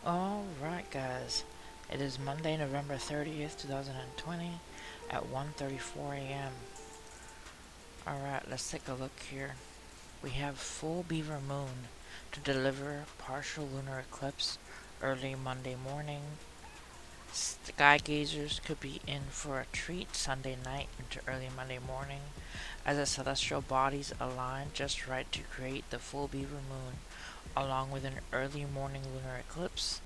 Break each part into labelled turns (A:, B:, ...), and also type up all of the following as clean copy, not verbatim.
A: Alright guys, it is Monday, November 30th, 2020 at 1:34 a.m. Alright, let's take a look here. We have full beaver moon to deliver partial lunar eclipse early Monday morning. Sky gazers could be in for a treat Sunday night into early Monday morning as the celestial bodies align just right to create the full beaver moon along with an early morning lunar eclipse.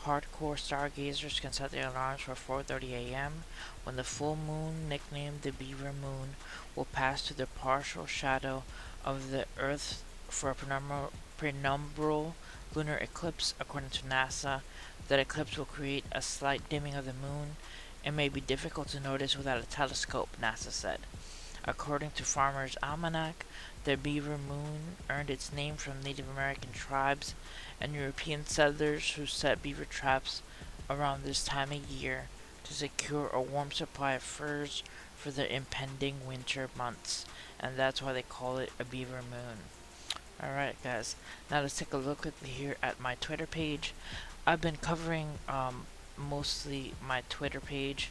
A: Hardcore stargazers can set their alarms for 4:30 a.m. when the full moon, nicknamed the Beaver Moon, will pass through the partial shadow of the Earth for a penumbral lunar eclipse. According to NASA, that eclipse will create a slight dimming of the moon and may be difficult to notice without a telescope, NASA said. According to Farmer's Almanac, the Beaver Moon earned its name from Native American tribes and European settlers who set beaver traps around this time of year to secure a warm supply of furs for the impending winter months, and that's why they call it a beaver moon. Alright guys, now let's take a look here at my Twitter page. I've been covering mostly my Twitter page.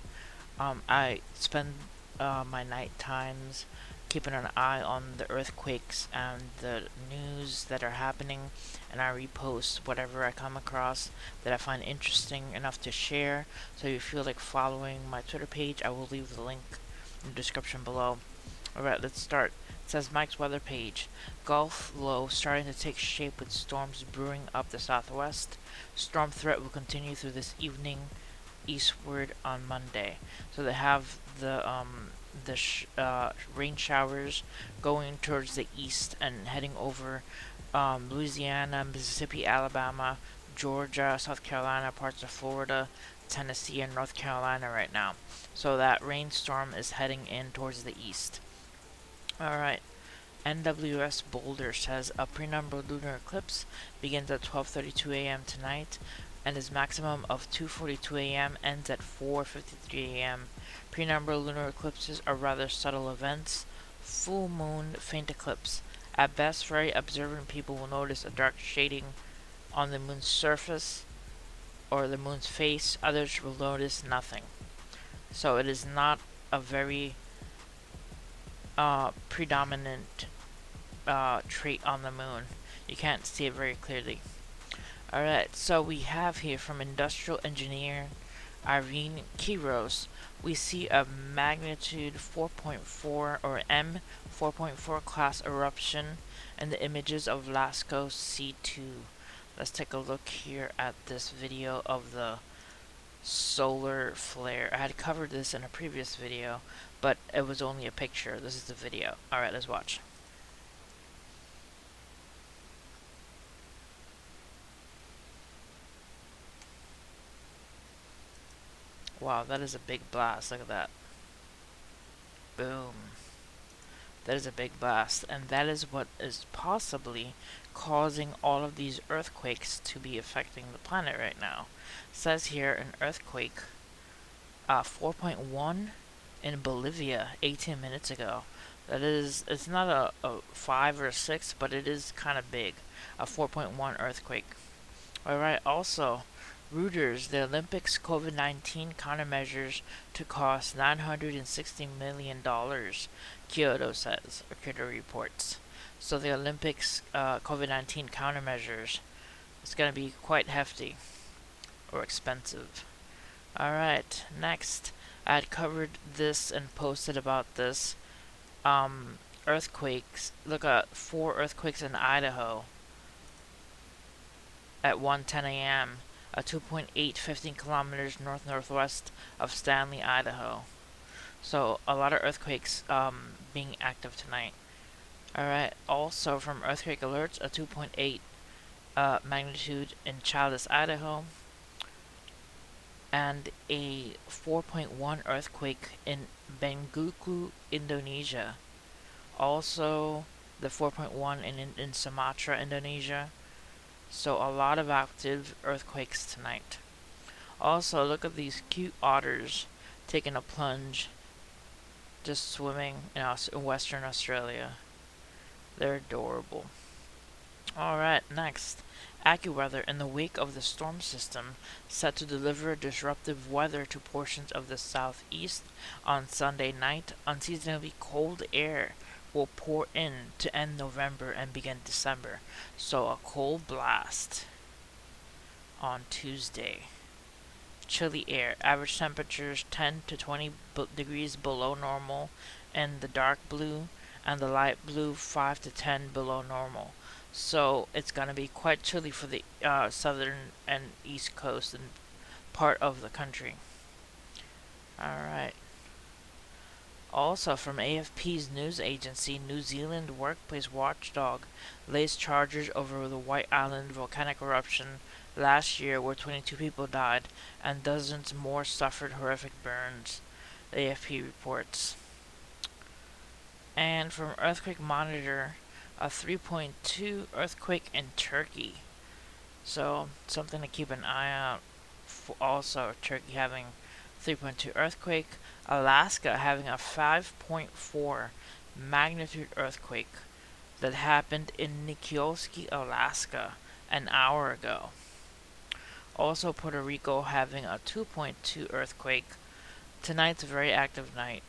A: I spend my night times keeping an eye on the earthquakes and the news that are happening, and I repost whatever I come across that I find interesting enough to share. So if you feel like following my Twitter page, I will leave the link in the description below. Alright, let's start. It says Mike's weather page. Gulf low starting to take shape with storms brewing up the southwest. Storm threat will continue through this evening eastward on Monday. So they have the rain showers going towards the east and heading over Louisiana, Mississippi, Alabama, Georgia, South Carolina, parts of Florida, Tennessee, and North Carolina right now. So that rainstorm is heading in towards the east. Alright. NWS Boulder says a penumbral lunar eclipse begins at 12:32 a.m. tonight and its maximum of 2:42 a.m. ends at 4:53 a.m. Penumbral lunar eclipses are rather subtle events. Full moon, faint eclipse. At best, very observant people will notice a dark shading on the moon's surface or the moon's face. Others will notice nothing. So it is not a very predominant trait on the moon. You can't see it very clearly. Alright, so we have here from industrial engineer Irene Kiros, we see a magnitude 4.4 or M 4.4 class eruption in the images of Lascaux C2. Let's take a look here at this video of the solar flare. I had covered this in a previous video, but it was only a picture. This is the video. Alright, let's watch. Wow, that is a big blast. Look at that. Boom. That is a big blast, and that is what is possibly causing all of these earthquakes to be affecting the planet right now. It says here an earthquake 4.1 in Bolivia 18 minutes ago. That is, it's not a 5 or a 6, but it is kind of big. A 4.1 earthquake. Alright, also, Reuters, the Olympics COVID-19 countermeasures to cost $960 million, Kyoto says, or Kyoto reports. So the Olympics COVID-19 countermeasures is going to be quite hefty or expensive. Alright, next, I had covered this and posted about this. Earthquakes. Look at 4 earthquakes in Idaho at 1:10 a.m. A 2.8, 15 kilometers northwest of Stanley, Idaho. So a lot of earthquakes being active tonight. Alright, also from earthquake alerts, a 2.8 magnitude in Challis, Idaho, and a 4.1 earthquake in Bengkulu, Indonesia. Also, the 4.1 in Sumatra, Indonesia. So a lot of active earthquakes tonight. Also, look at these cute otters taking a plunge, just swimming in Western Australia. They're adorable. Alright, next. AccuWeather, in the wake of the storm system set to deliver disruptive weather to portions of the southeast on Sunday night, unseasonably cold air will pour in to end November and begin December. So a cold blast on Tuesday. Chilly air. Average temperatures 10 to 20 degrees below normal in the dark blue, and the light blue 5 to 10 below normal. So it's going to be quite chilly for the southern and east coast and part of the country. Alright. Also, from AFP's news agency, New Zealand workplace watchdog lays charges over the White Island volcanic eruption last year where 22 people died and dozens more suffered horrific burns, the AFP reports. And from Earthquake Monitor, a 3.2 earthquake in Turkey. So, something to keep an eye out for. Also, Turkey having 3.2 earthquake, Alaska having a 5.4 magnitude earthquake that happened in Nikolsky, Alaska an hour ago. Also, Puerto Rico having a 2.2 earthquake. Tonight's a very active night.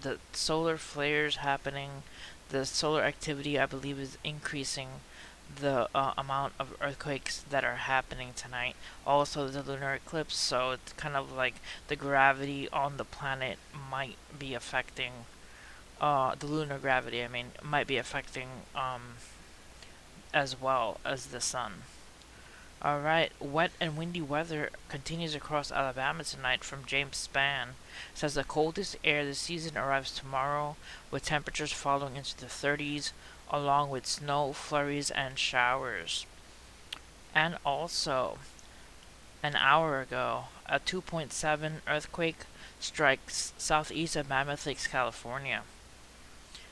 A: The solar flares happening, the solar activity, I believe, is increasing the amount of earthquakes that are happening tonight. Also, the lunar eclipse, so it's kind of like the gravity on the planet might be affecting, the lunar gravity, I mean, might be affecting as well as the sun. Alright, wet and windy weather continues across Alabama tonight from James Spann. Says the coldest air this season arrives tomorrow, with temperatures falling into the 30s, along with snow, flurries, and showers. And also, an hour ago, a 2.7 earthquake strikes southeast of Mammoth Lakes, California.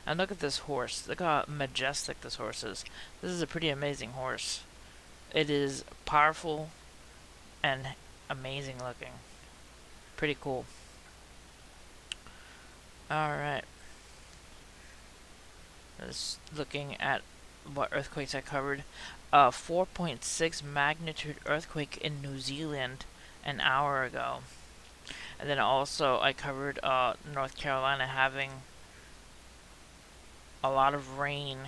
A: And look at this horse. Look how majestic this horse is. This is a pretty amazing horse. It is powerful and amazing looking. Pretty cool. Alright. Just looking at what earthquakes I covered. A 4.6 magnitude earthquake in New Zealand an hour ago. And then also I covered North Carolina having a lot of rain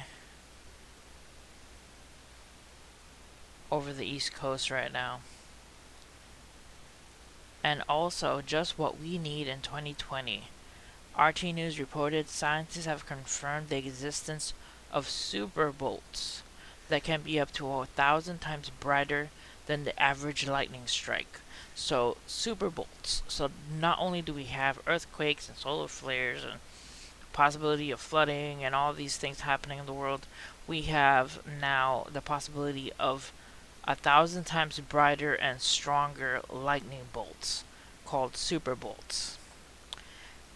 A: over the East Coast right now. And also, just what we need in 2020. RT News reported scientists have confirmed the existence of super bolts that can be up to 1,000 times brighter than the average lightning strike. So, super bolts. So, not only do we have earthquakes and solar flares and possibility of flooding and all these things happening in the world, we have now the possibility of 1,000 times brighter and stronger lightning bolts called super bolts.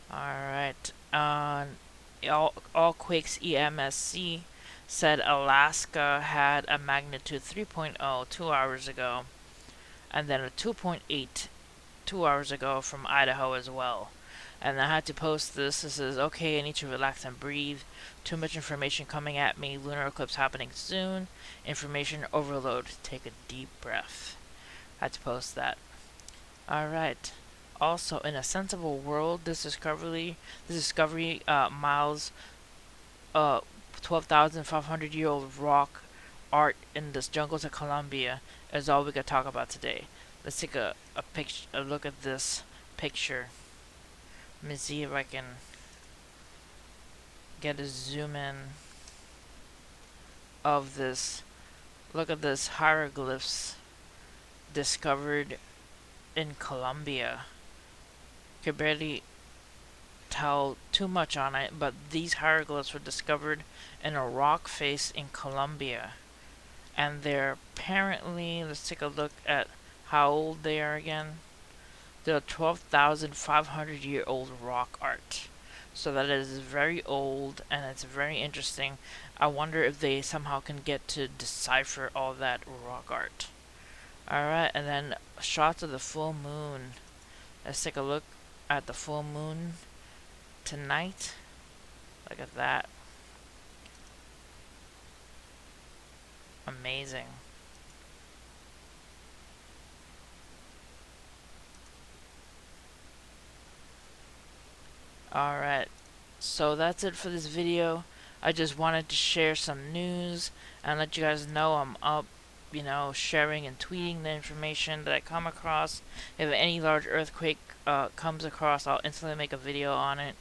A: Alright. All Quakes EMSC said Alaska had a magnitude 3.0 2 hours ago, and then a 2.8 2 hours ago from Idaho as well. And I had to post this. This is okay, I need to relax and breathe. Too much information coming at me. Lunar eclipse happening soon. Information overload. Take a deep breath. I had to post that. Alright. Also, in a sensible world, this discovery miles 12,500-year-old rock art in the jungles of Colombia is all we could talk about today. Let's take a look at this picture. Let me see if I can get a zoom in of this. Look at this hieroglyphs discovered in Colombia. Could barely tell too much on it, but these hieroglyphs were discovered in a rock face in Colombia. And they're apparently, let's take a look at how old they are again. They're 12,500-year-old rock art. So that is very old, and it's very interesting. I wonder if they somehow can get to decipher all that rock art. Alright, and then shots of the full moon. Let's take a look at the full moon tonight. Look at that. Amazing. Alright, so that's it for this video. I just wanted to share some news and let you guys know I'm up, sharing and tweeting the information that I come across. If any large earthquake comes across, I'll instantly make a video on it.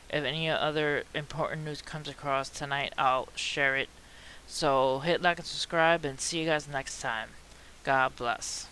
A: If any other important news comes across tonight, I'll share it. So hit like and subscribe, and see you guys next time. God bless.